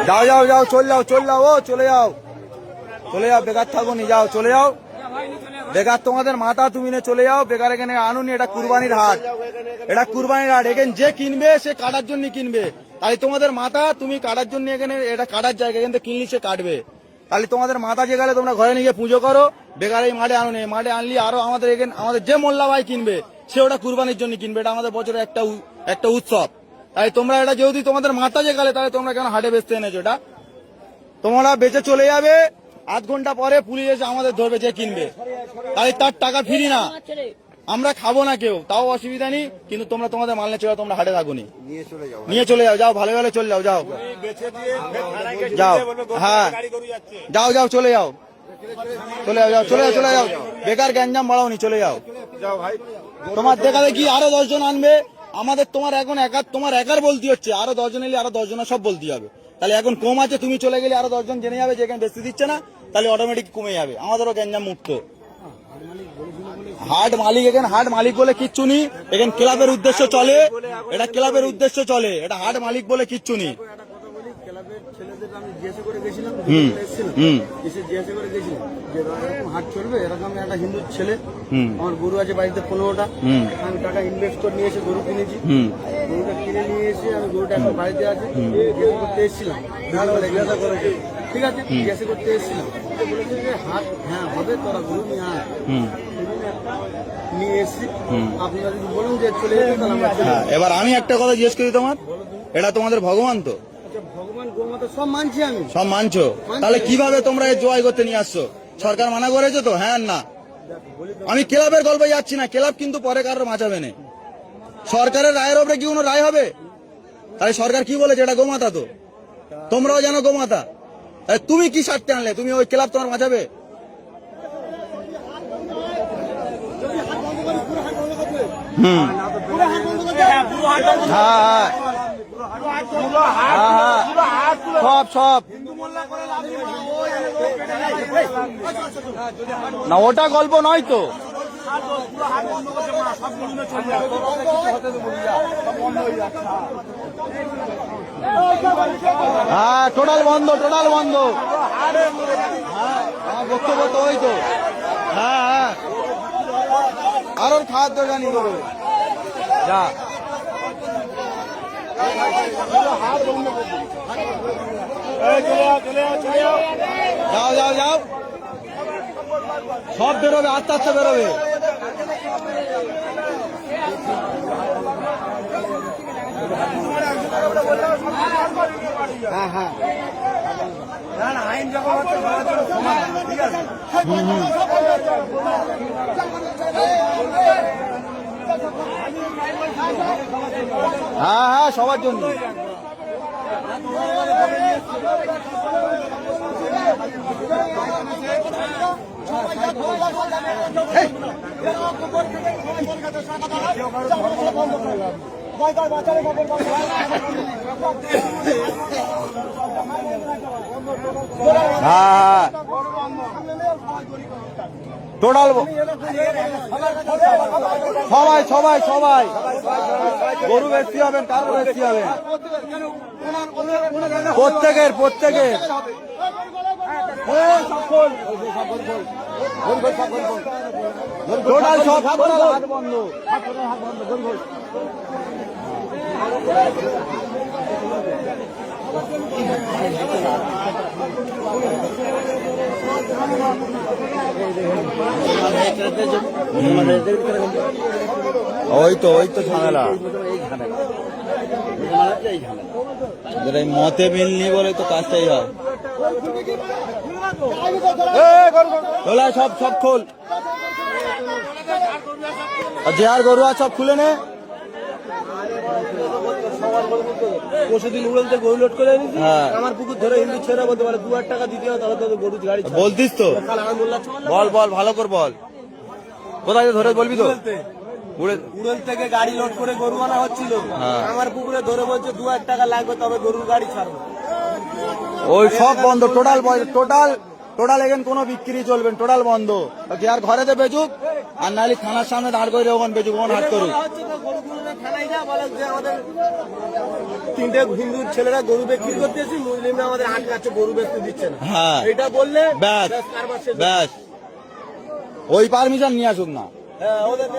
যাও যাও যাও, চলে যাও চলে যাও, ও চলে যাও চলে যাও, বেকার থাকো নি, যাও চলে যাও। বেকার তোমাদের মাথা তুমি নিয়ে চলে যাও, বেকার এখানে আনুনি। এটা কুরবানির হাট, এটা কুরবানির হাট। এখানে যে কিনবে সে কাটার জন্য কিনবে, তাই তোমাদের মাথা তুমি কাটার জন্য এখানে, এটা কাটার জায়গা, এখান থেকে কিনলি সে কাটবে। তাহলে তোমাদের মাথা যে গেলে তোমরা ঘরে নিয়ে পুজো করো, বেকার এই মাঠে আনুনি। মাঠে আনলি আরো আমাদের এখানে আমাদের যে মোল্লা ভাই কিনবে সে ওটা কুরবানির জন্য কিনবে, এটা আমাদের বছরে একটা উৎসব। তাই তোমরা এটা যেহেতু তোমাদের মাথা যে গেলে, তাহলে তোমরা কেন হাটে বেচতে এনেছো? এটা তোমরা বেচে চলে যাবে, আধ ঘন্টা পরে পুলিশ এসে আমাদের ধরবে যে কিনবে, তাই তার টাকা ফিরি না, আমরা খাবো না কেউ, তাও অসুবিধা নেই। কিন্তু তোমরা তোমাদের মাল নিয়ে চলে, তোমরা হাটে থাকুনি, নিয়ে চলে যাও, যাও ভালো ভালো চলে যাও, যাও যাও, হ্যাঁ যাও যাও চলে যাও, চলে যাও, যাও চলে যাও, চলে যাও, বেকার গ্যাঞ্জাম বাড়াওনি, চলে যাও। তোমার দেখাবে কি আরো 10 জন আনবে আমাদের, তোমার এখন তোমার একার বলতে হচ্ছে, আরো 10 জন এলে আরো 10 জনের সব বলতে হবে। তাহলে এখন কম আছে, তুমি চলে গেলে আরো 10 জন জেনে যাবে যে এখানে বেশি দিচ্ছে না, তাহলে অটোমেটিক কমে যাবে, আমাদেরও গ্যাঞ্জাম মুক্ত। হাট মালিক, এখানে হাট মালিক বলে কিচ্ছু নেই, এখানে ক্লাবের উদ্দেশ্য চলে, এটা ক্লাবের উদ্দেশ্য চলে, এটা হাট মালিক বলে কিচ্ছু নেই। হাট চলবে এরকম একটা হিন্দু ছেলে, আমার গরু আছে বাড়িতে 15টা, আমি টাকা ইনভেস্ট করে নিয়ে এসে গরু কিনেছি, গরুটা কিনে নিয়ে এসে আমি গরুটা এখন বাড়িতে আছে জিজ্ঞাসা করতে এসেছিলাম, জিজ্ঞাসা করেছে ঠিক আছে, জিজ্ঞাসা করতে এসেছিলাম, বলেছে যে হাট হ্যাঁ হবে, তোরা গরু নিয়ে আয়, নিয়ে এসেছি। আপনারা যদি বলুন যে চলে যেতে, তাহলে আমরা চলে যাবো। এবার আমি একটা কথা জিজ্ঞেস করি, তোমার এটা তোমাদের ভগবান তো? ভগবান গোমাতা সব মানছি আমি, সব মানছো, তাহলে কিভাবে তোমরা এই জয় করতে নিয়ে আসছো? সরকার মানা করেছে তো? হ্যাঁ না, আমি ক্লাবের গল্পে যাচ্ছি না, ক্লাব কিন্তু পরে কারোর বাঁচাবে না, সরকারের রায়ের ওপরে কি কোনো রায় হবে? তাহলে সরকার কি বলেছে? এটা গোমাতা তো, তোমরাও জানো গোমাতা, তাহলে তুমি কি স্বার্থে আনলে? তুমি ওই ক্লাব তোমার বাঁচাবে? সব সব না, ওটা গল্প নয় তো। হ্যাঁ টোটাল বন্ধ, টোটাল বন্ধ, হ্যাঁ বক্তব্য তো ওই তো, হ্যাঁ হ্যাঁ আর ওর খাওয়ার দরকার নেই, করো যা, যাও যাও যাও, সব বেরোবে, আস্তে আস্তে বেরোবে। হ্যাঁ হ্যাঁ আইন যখন ঠিক আছে, হ্যাঁ হ্যাঁ সবার জন্য। হ্যাঁ টোটাল সবাই সবাই সবাই গরু বেশি হবেন, কারো বেশি হবেন, প্রত্যেকের প্রত্যেকের টোটাল সব হাট বন্ধ। ওই তো ঝামেলা, মতে মিলনি বলে তো কাজটাই হয়। সব সব খোল, যে আর গরু আর সব খুলে নে। পরশুদিন উড়লতে গরু লোড করে এনেছি, আমার পুকুর ধরে হিন্দু ছেড়ে বলতে পারে 2000 টাকা দিতে হবে, তাহলে তো গরু গাড়ি বলতিস তো, বল বল ভালো করে বল, কোথায় ধরে বলবি তো? উড়েল থেকে গাড়ি লোড করে গরু আনা হচ্ছিল, আমার পুকুরে ধরে বলছে 2000 টাকা লাগবে, তবে গরুর গাড়ি ছাড়বো। ওই সব বন্ধ, টোটাল টোটাল টোটাল এখানে কোনো বিক্রি চলবে না, টোটাল বন্ধ। কি আর ঘরেতে বেচুক, আর নাহলে থানার সামনে দাঁড় করে ওখানে বেচুক, ওখানে হাট করুক। তিনটে হিন্দু ছেলেরা গরু বিক্রি করতেছি, মুসলিমরা আমাদের আটকাচ্ছে, গরু বেচতে দিচ্ছে না। হ্যাঁ এটা বললে ব্যাস কারবার শেষ। ব্যাস, ওই পারমিশন নিয়ে আসুক না। হ্যাঁ, ওদের